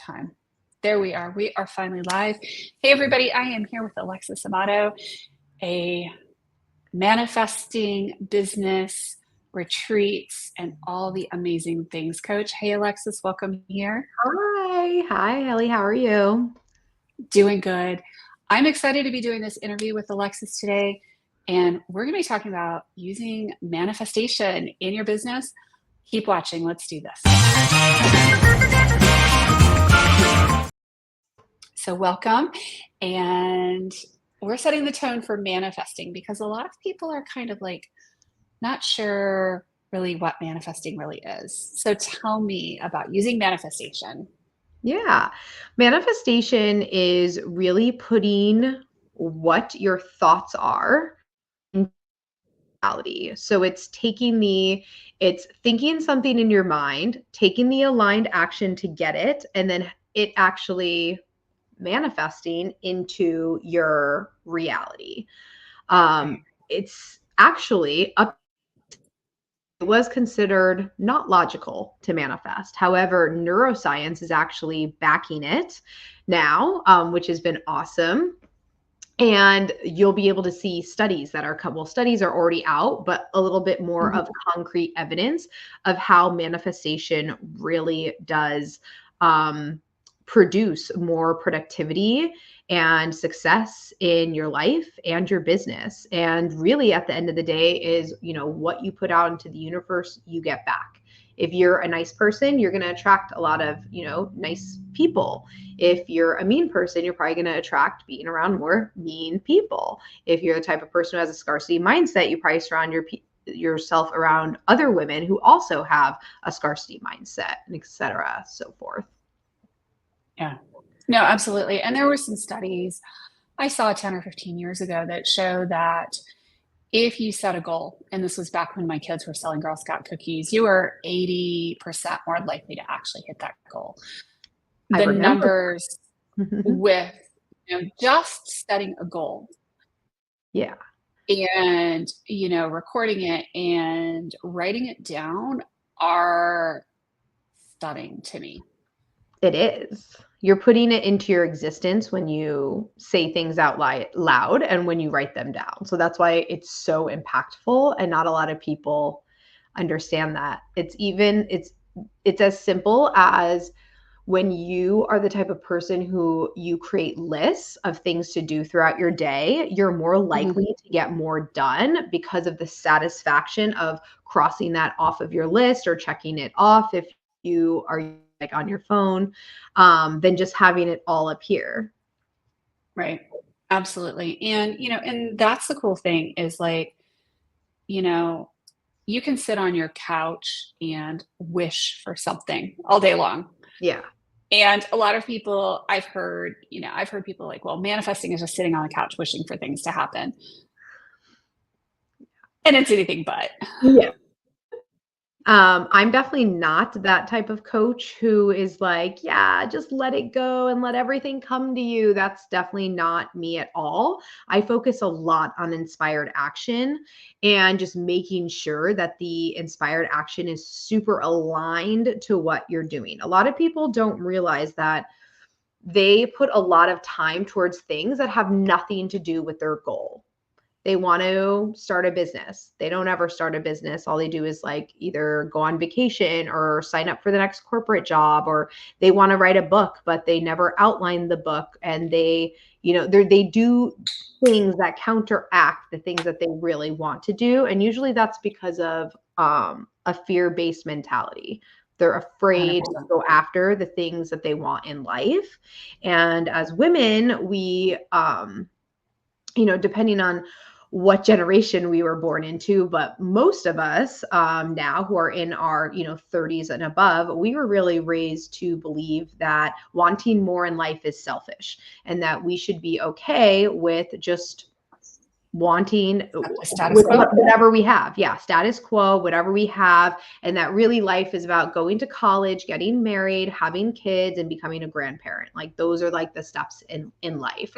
time. There we are. We are finally live. Hey, everybody. I am here with Alexis Amato, a manifesting business, retreats, and all the amazing things coach. Hey, Alexis, welcome here. Hi, Ellie. How are you? Doing good. I'm excited to be doing this interview with Alexis today. And we're going to be talking about using manifestation in your business. Keep watching. Let's do this. So welcome. And we're setting the tone for manifesting because a lot of people are kind of like not sure really what manifesting really is. So tell me about using manifestation. Yeah. Manifestation is really putting what your thoughts are in reality. So it's thinking something in your mind, taking the aligned action to get it, and then it actually manifesting into your reality. It's actually up It was considered not logical to manifest. However, neuroscience is actually backing it now, which has been awesome. And you'll be able to see studies that are, well, studies are already out, but a little bit more of concrete evidence of how manifestation really does produce more productivity and success in your life and your business. And really at the end of the day is, what you put out into the universe, you get back. If you're a nice person, you're going to attract a lot of, nice people. If you're a mean person, you're probably going to attract being around more mean people. If you're the type of person who has a scarcity mindset, you probably surround yourself around other women who also have a scarcity mindset, and et cetera, so forth. Yeah, no, absolutely. And there were some studies I saw 10 or 15 years ago that show that if you set a goal, and this was back when my kids were selling Girl Scout cookies, you were 80% more likely to actually hit that goal. I The remember. numbers with just setting a goal. Yeah. And, recording it and writing it down are stunning to me. It is. You're putting it into your existence when you say things out loud and when you write them down. So that's why it's so impactful, and not a lot of people understand that. It's as simple as when you are the type of person who you create lists of things to do throughout your day, you're more likely to get more done because of the satisfaction of crossing that off of your list or checking it off if you are like on your phone, than just having it all up here. Right. Absolutely. And, and that's the cool thing is like, you can sit on your couch and wish for something all day long. Yeah. And a lot of people I've heard people like, well, manifesting is just sitting on the couch wishing for things to happen. And it's anything but. Yeah. I'm definitely not that type of coach who is like, yeah, just let it go and let everything come to you. That's definitely not me at all. I focus a lot on inspired action and just making sure that the inspired action is super aligned to what you're doing. A lot of people don't realize that they put a lot of time towards things that have nothing to do with their goal. They want to start a business. They don't ever start a business. All they do is like either go on vacation or sign up for the next corporate job, or they want to write a book, but they never outline the book. And they do things that counteract the things that they really want to do. And usually that's because of a fear-based mentality. They're afraid 100%. to go after the things that they want in life. And as women, we, depending on what generation we were born into, but most of us now who are in our 30s and above, we were really raised to believe that wanting more in life is selfish, and that we should be okay with just wanting Status quo. whatever we have. Yeah, status quo, whatever we have. And that really life is about going to college, getting married, having kids, and becoming a grandparent. Like those are like the steps in life.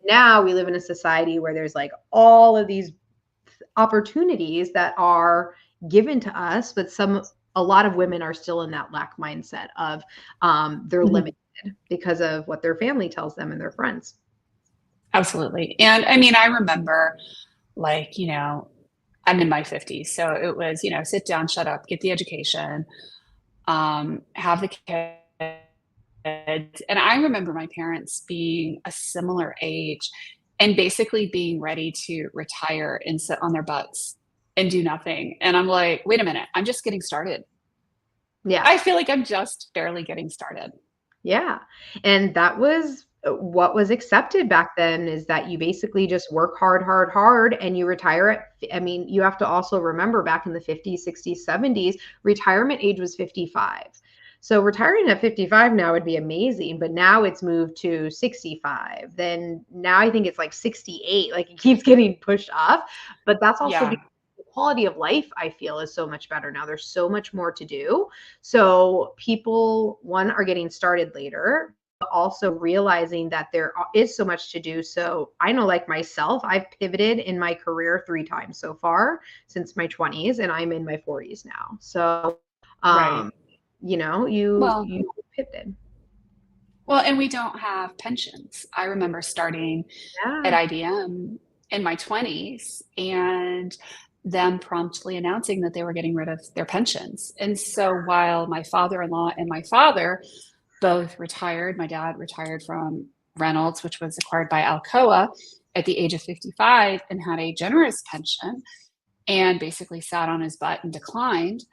Now we live in a society where there's like all of these opportunities that are given to us, but a lot of women are still in that lack mindset of they're limited because of what their family tells them and their friends. Absolutely. And I mean, I remember like, I'm in my 50s. So it was, sit down, shut up, get the education, have the kids. And I remember my parents being a similar age and basically being ready to retire and sit on their butts and do nothing. And I'm like, wait a minute, I'm just getting started. Yeah. I feel like I'm just barely getting started. Yeah. And that was what was accepted back then is that you basically just work hard, hard, hard, and you retire at, I mean, you have to also remember back in the 50s, 60s, 70s, retirement age was 55. So retiring at 55 now would be amazing, but now it's moved to 65. Then now I think it's like 68, like it keeps getting pushed up, but that's also Yeah, because the quality of life I feel is so much better now. There's so much more to do. So people, one, are getting started later, but also realizing that there is so much to do. So I know, like myself, I've pivoted in my career 3 times so far since my 20s, and I'm in my 40s now. So, right. um, you Well, you pivoted. and we don't have pensions. I remember starting at Yeah. IBM in my 20s and them promptly announcing that they were getting rid of their pensions. And so while my father-in-law and my father both retired, my dad retired from Reynolds, which was acquired by Alcoa at the age of 55 and had a generous pension and basically sat on his butt and declined.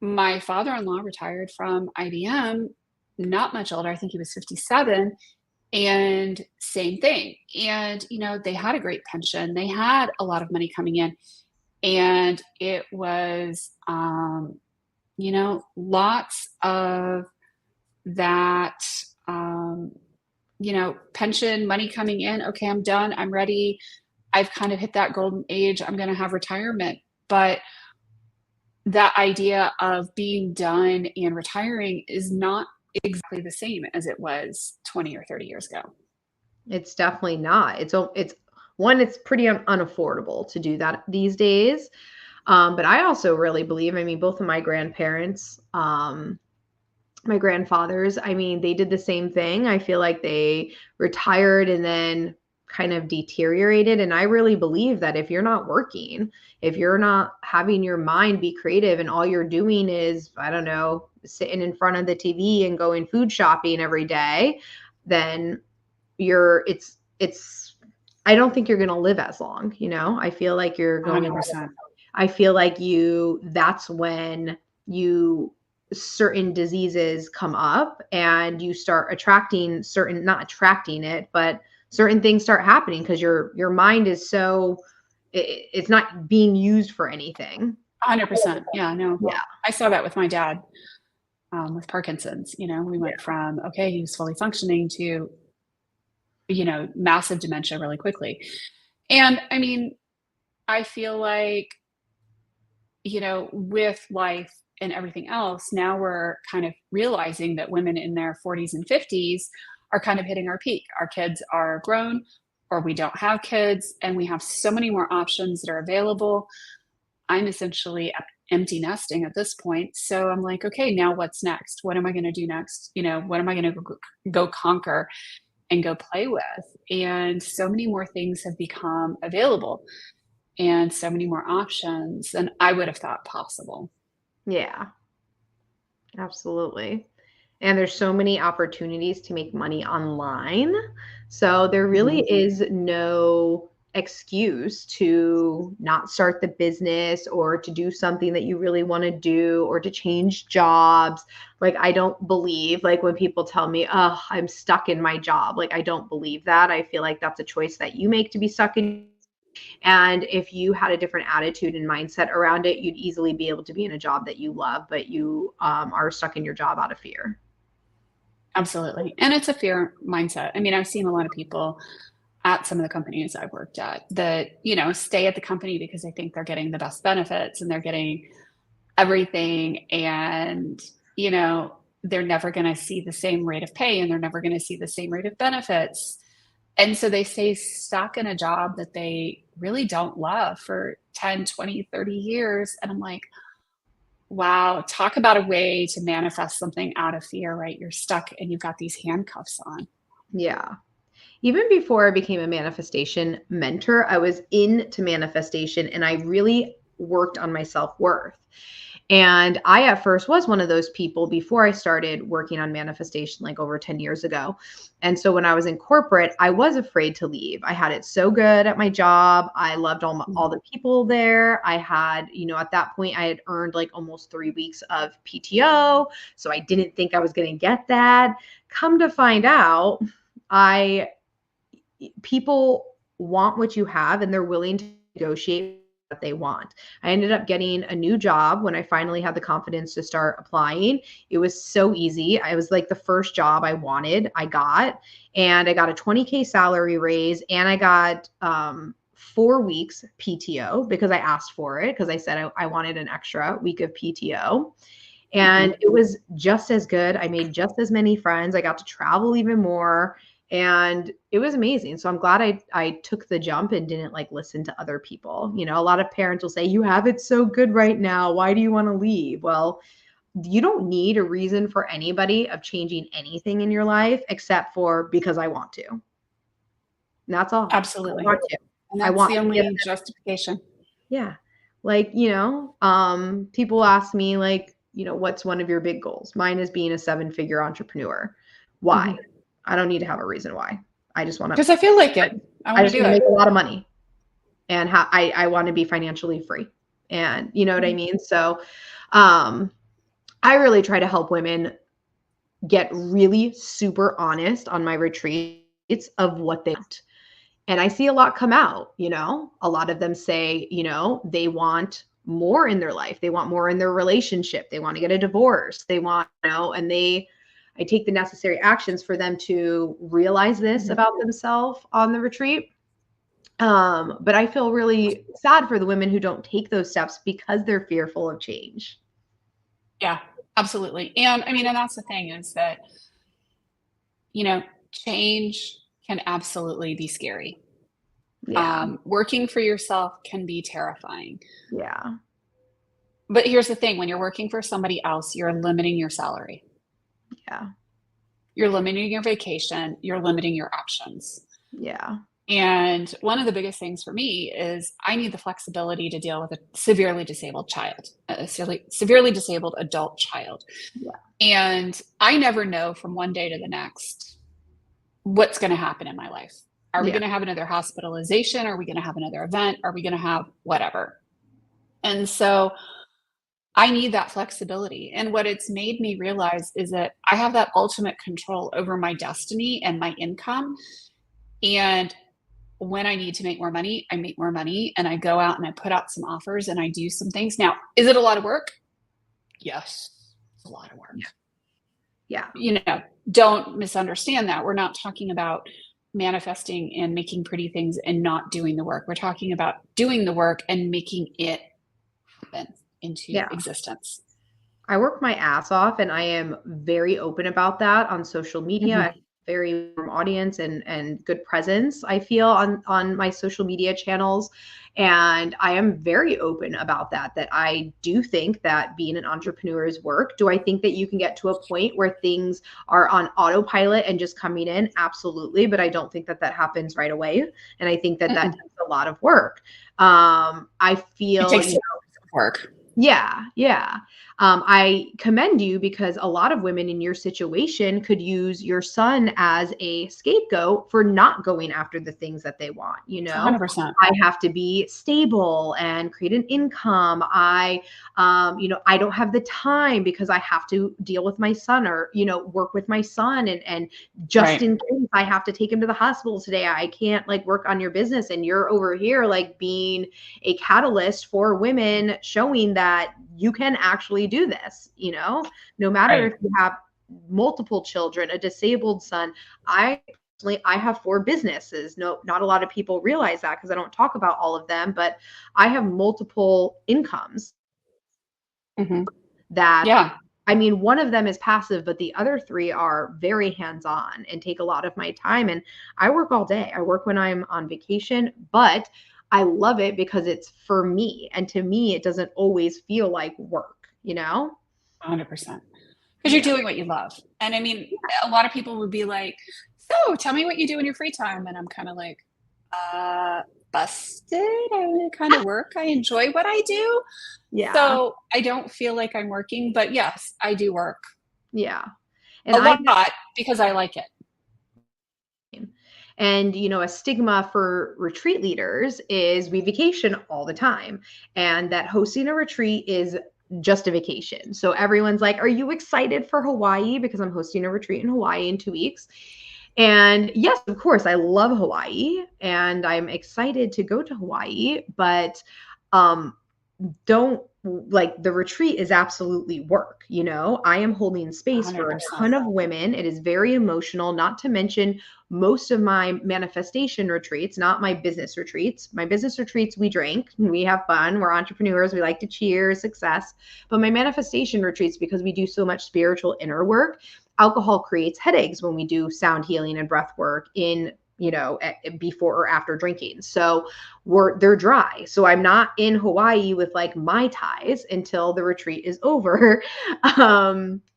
My father-in-law retired from IBM not much older. I think he was 57 and same thing. And, they had a great pension. They had a lot of money coming in. And it was, lots of that, um, pension money coming in. Okay, I'm done. I'm ready. I've kind of hit that golden age. I'm going to have retirement. But that idea of being done and retiring is not exactly the same as it was 20 or 30 years ago. It's definitely not. It's one, it's pretty unaffordable to do that these days. But I also really believe, I mean, both of my grandparents, my grandfathers, I mean, they did the same thing. I feel like they retired and then kind of deteriorated. And I really believe that if you're not working, if you're not having your mind be creative and all you're doing is, I don't know, sitting in front of the TV and going food shopping every day, then it's I don't think you're going to live as long, I feel like you're going to 100%. I feel like that's when you certain diseases come up and you start attracting certain, not attracting it, but certain things start happening because your mind is so it's not being used for anything. 100%. Yeah, no. Yeah. I saw that with my dad with Parkinson's. We went from, okay, he was fully functioning to, massive dementia really quickly. And I mean, I feel like, with life and everything else, now we're kind of realizing that women in their 40s and 50s are kind of hitting our peak. Our kids are grown or we don't have kids, and we have so many more options that are available. I'm essentially empty nesting at this point. So I'm like, okay, now what's next? What am I going to do next? What am I going to go conquer and go play with? And so many more things have become available and so many more options than I would have thought possible. Yeah, absolutely. And there's so many opportunities to make money online. So there really Mhm. is no excuse to not start the business or to do something that you really want to do or to change jobs. Like, I don't believe, like, when people tell me, oh, I'm stuck in my job, like, I don't believe that. I feel like that's a choice that you make to be stuck in. And if you had a different attitude and mindset around it, you'd easily be able to be in a job that you love, but you are stuck in your job out of fear. Absolutely. And it's a fear mindset. I mean, I've seen a lot of people at some of the companies I've worked at that, stay at the company because they think they're getting the best benefits and they're getting everything. And, they're never going to see the same rate of pay and they're never going to see the same rate of benefits. And so they stay stuck in a job that they really don't love for 10, 20, 30 years. And I'm like, Wow. Talk about a way to manifest something out of fear, right? You're stuck and you've got these handcuffs on. Yeah. Even before I became a manifestation mentor, I was into manifestation and I really worked on my self-worth. And I at first was one of those people before I started working on manifestation like over 10 years ago. And so when I was in corporate, I was afraid to leave. I had it so good at my job. I loved all the people there. I had, at that point, I had earned like almost 3 weeks of PTO. So I didn't think I was going to get that. Come to find out, I people want what you have and they're willing to negotiate what they want. I ended up getting a new job when I finally had the confidence to start applying. It was so easy. I was like the first job I wanted, I got, and I got a 20K salary raise and I got 4 weeks PTO because I asked for it because I said I wanted an extra week of PTO. And Mhm. it was just as good. I made just as many friends. I got to travel even more. And it was amazing. So I'm glad I took the jump and didn't like listen to other people. A lot of parents will say, you have it so good right now. Why do you want to leave? Well, you don't need a reason for anybody of changing anything in your life except for because I want to. And that's all. I Absolutely. want to. And I that's want the to be a only justification. yeah. Like, people ask me like, what's one of your big goals? Mine is being a seven-figure entrepreneur. Why? I don't need to have a reason why. I just want to Because I feel like it. I I want to just do want to it. make a lot of money and I want to be financially free. And you know what I Mhm. mean? So, um I really try to help women get really super honest on my retreats of what they want. And I see a lot come out. A lot of them say, they want more in their life. They want more in their relationship. They want to get a divorce. They want, and I take the necessary actions for them to realize this Mhm. about themselves on the retreat. But I feel really sad for the women who don't take those steps because they're fearful of change. Yeah, absolutely. And I mean, and that's the thing is that, you know, change can absolutely be scary. Yeah. Working for yourself can be terrifying. Yeah. But here's the thing, when you're working for somebody else, you're limiting your salary. Yeah. You're limiting your vacation, you're limiting your options. Yeah. And one of the biggest things for me is I need the flexibility to deal with a severely disabled child, a severely disabled adult child. Yeah. And I never know from one day to the next what's going to happen in my life. Are we Yeah. going to have another hospitalization? Are we going to have another event? Are we going to have whatever? And so I need that flexibility. And what it's made me realize is that I have that ultimate control over my destiny and my income. And when I need to make more money, I make more money and I go out and I put out some offers and I do some things. Now, is it a lot of work? Yes, it's a lot of work. Yeah. Don't misunderstand that. We're not talking about manifesting and making pretty things and not doing the work. We're talking about doing the work and making it happen into Yeah. existence. I work my ass off and I am very open about that on social media. I have Mhm. a very warm audience and good presence, I feel, on my social media channels. And I am very open about that I do think that being an entrepreneur is work. Do I think that you can get to a point where things are on autopilot and just coming in? Absolutely. But I don't think that happens right away. And I think that Mm-mm. takes a lot of work. I It feel, takes work. yeah, yeah. I commend you because a lot of women in your situation could use your son as a scapegoat for not going after the things that they want. 100%. I have to be stable and create an income. I don't have the time because I have to deal with my son or, work with my son and just Right. in case I have to take him to the hospital today, I can't like work on your business. And you're over here like being a catalyst for women showing that you can actually do this, no matter Right. if you have multiple children, a disabled son. I have 4 businesses. No, not a lot of people realize that because I don't talk about all of them, but I have multiple incomes Hmm. that Yeah. I mean, one of them is passive, but the other 3 are very hands-on and take a lot of my time. And I work all day. I work when I'm on vacation, but I love it because it's for me. And to me, it doesn't always feel like work. you know? 100%. Because you're Yeah. doing what you love. And I mean, a lot of people would be like, so tell me what you do in your free time. And I'm kind of like, uh, busted. I kind of work. I enjoy what I do. Yeah. So I don't feel like I'm working, but yes, I do work Yeah. And a I lot because I like it. And, a stigma for retreat leaders is we vacation all the time, and that hosting a retreat is just a vacation. So everyone's like, are you excited for Hawaii? Because I'm hosting a retreat in Hawaii in 2 weeks. And yes, of course, I love Hawaii and I'm excited to go to Hawaii, but um, don't like the retreat is absolutely work. I am holding space for a 100%. ton of women. It is very emotional, not to mention most of my manifestation retreats, not my business retreats. My business retreats, we drink, we have fun, we're entrepreneurs, we like to cheer success. But my manifestation retreats, because we do so much spiritual inner work, alcohol creates headaches when we do sound healing and breath work in before or after drinking. So they're dry. So I'm not in Hawaii with like Mai Tais until the retreat is over.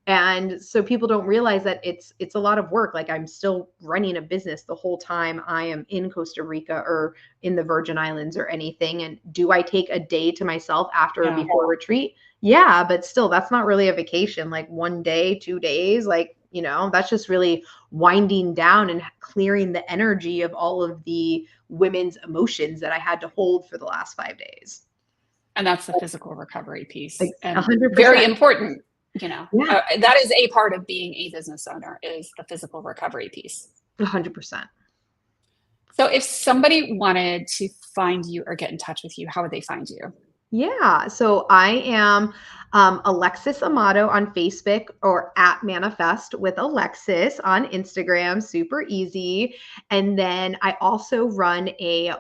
And so people don't realize that it's a lot of work. Like I'm still running a business the whole time I am in Costa Rica or in the Virgin Islands or anything. And do I take a day to myself after or Yeah. before retreat? Yeah, but still, that's not really a vacation. Like 1 day, 2 days, like, that's just really winding down and clearing the energy of all of the women's emotions that I had to hold for the last 5 days. And that's the physical recovery piece, Like and very 100%. important. Yeah, That is a part of being a business owner, is the physical recovery piece. 100%. So if somebody wanted to find you or get in touch with you, how would they find you? Yeah. So I am Alexis Amato on Facebook, or at Manifest with Alexis on Instagram. Super easy. And then I also run a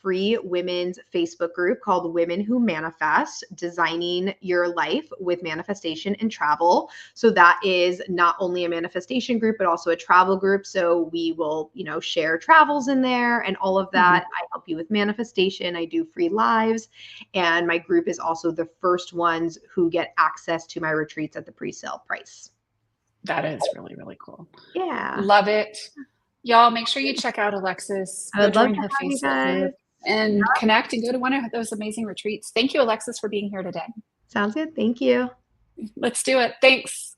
free women's Facebook group called Women Who Manifest, designing your life with manifestation and travel. So that is not only a manifestation group, but also a travel group. So we will, share travels in there and all of Mm-hmm. that. I help you with manifestation. I do free lives. And my group is also the first ones who get access to my retreats at the pre-sale price. That is really, really cool. Yeah. Love it. Y'all, make sure you check out Alexis, I go would love join to her have you Facebook guys. group, and connect and go to one of those amazing retreats. Thank you, Alexis, for being here today. Sounds good. Thank you. Let's do it. Thanks.